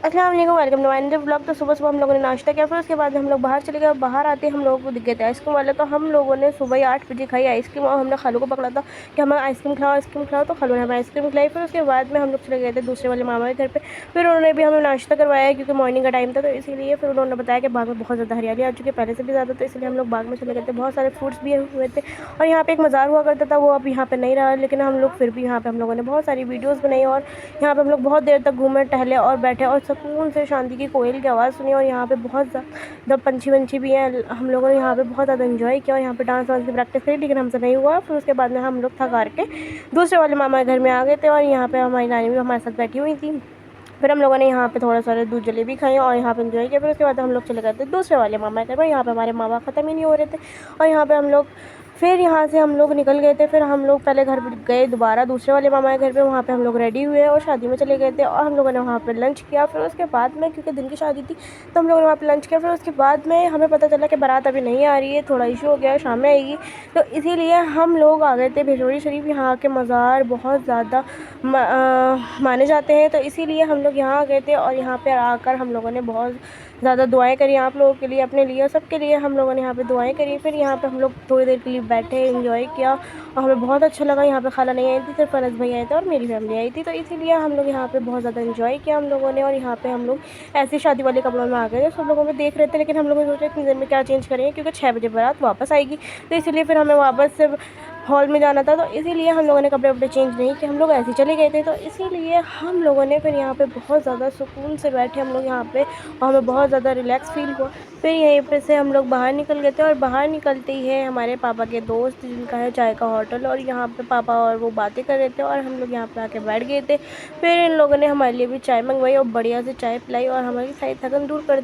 अस्सलाम वालेकुम, welcome to my new blog. तो सुबह-सुबह हम लोगों ने नाश्ता किया, फिर उसके बाद हम लोग बाहर चले गए। बाहर आते हम लोगों को दिख गए थे आइसक्रीम वाले, तो हम लोगों ने सुबह ही 8 बजे खाई आइसक्रीम और हमने खालू को पकड़ा था कि हमें आइसक्रीम खिलाओ, तो खालू ने हमें आइसक्रीम खिलाई। फिर उसके बाद में हम लोग चले गए थे दूसरे वाले मामा के घर पे। फिर उन्होंने भी हमें नाश्ता करवाया क्योंकि मॉर्निंग का टाइम था, तो इसीलिए फिर उन्होंने बताया कि बाग में बहुत ज़्यादा हरियाली आ चुकी है, पहले से भी ज़्यादा, तो इसलिए हम लोग बाग में चले गए थे। बहुत सारे फ्रूट्स भी हुए थे और यहाँ पे एक मज़ार हुआ करता था, वो अब यहाँ पे नहीं रहा, लेकिन हम लोग फिर भी यहाँ पे हम लोगों ने बहुत सारी वीडियोज़ बनाई और यहाँ पे हम लोग बहुत देर तक घूमे, टहले और बैठे और सुकून से शांति की कोयल की आवाज़ सुनी। और यहाँ पे बहुत ज़्यादा पंछी भी हैं। हम लोगों ने यहाँ पे बहुत ज़्यादा एंजॉय किया और यहाँ पे डांस वांस की प्रैक्टिस करी, लेकिन हमसे नहीं हुआ। फिर उसके बाद में हम लोग थक हार के दूसरे वाले मामा के घर में आ गए थे और यहाँ पे हमारी नानी भी हमारे साथ बैठी हुई थी। फिर हम लोगों ने यहाँ पे थोड़ा सारे दूध जलेबी खाई और यहाँ पे एंजॉय किया। फिर उसके बाद हम लोग चले गए थे दूसरे वाले मामा के घर में। यहाँ पे हमारे मामा ख़त्म ही नहीं हो रहे थे और यहाँ पे हम लोग फिर यहाँ से हम लोग निकल गए थे। फिर हम लोग पहले घर गए दोबारा दूसरे वाले मामा के घर पे, वहाँ पे हम लोग रेडी हुए और शादी में चले गए थे और हम लोगों ने वहाँ पे लंच किया। फिर उसके बाद में, क्योंकि दिन की शादी थी, तो हम लोगों ने वहाँ पे लंच किया। फिर उसके बाद में हमें पता चला कि बारात अभी नहीं आ रही है, थोड़ा इशू हो गया है, शाम में आएगी, तो इसीलिए हम लोग आ गए थे भिजोरी शरीफ। यहाँ के मज़ार बहुत ज़्यादा माने जाते हैं, तो इसीलिए हम लोग यहाँ आ गए थे और यहाँ पे आकर हम लोगों ने बहुत ज़्यादा दुआएं करी आप लोगों के लिए, अपने लिए, सबके लिए हम लोगों ने यहाँ पे दुआएं करी। फिर यहाँ पे हम लोग थोड़ी देर के लिए बैठे, एंजॉय किया और हमें बहुत अच्छा लगा। यहाँ पे खाला नहीं आई थी, सिर्फ अनस भाई आए थे और मेरी फैमिली आई थी, तो इसीलिए हम लोग यहाँ पे बहुत ज़्यादा एंजॉय किया हम लोगों ने। और यहाँ पे हम लोग ऐसे शादी वाले कपड़ों में आ गए थे, सब लोगों में देख रहे थे, लेकिन हम लोगों ने सोचा इतनी देर में क्या चेंज करेंगे, क्योंकि 6 बजे बारात वापस आएगी, तो इसीलिए फिर हमें वापस से हॉल में जाना था, तो इसीलिए हम लोगों ने कपड़े वपड़े चेंज नहीं किए, हम लोग ऐसे चले गए थे। तो इसीलिए हम लोगों ने फिर यहाँ पे बहुत ज़्यादा सुकून से बैठे हम लोग यहाँ पे और हमें बहुत ज़्यादा रिलैक्स फील हुआ। फिर यहीं पे से हम लोग बाहर निकल गए थे और बाहर निकलते ही है हमारे पापा के दोस्त जिनका है चाय का होटल, और यहाँ पे पापा और वो बातें कर रहे थे और हम लोग यहाँ पे आके बैठ गए थे। फिर इन लोगों ने हमारे लिए भी चाय मंगवाई और बढ़िया से चाय पिलाई और हमारी सारी थकन दूर कर दी।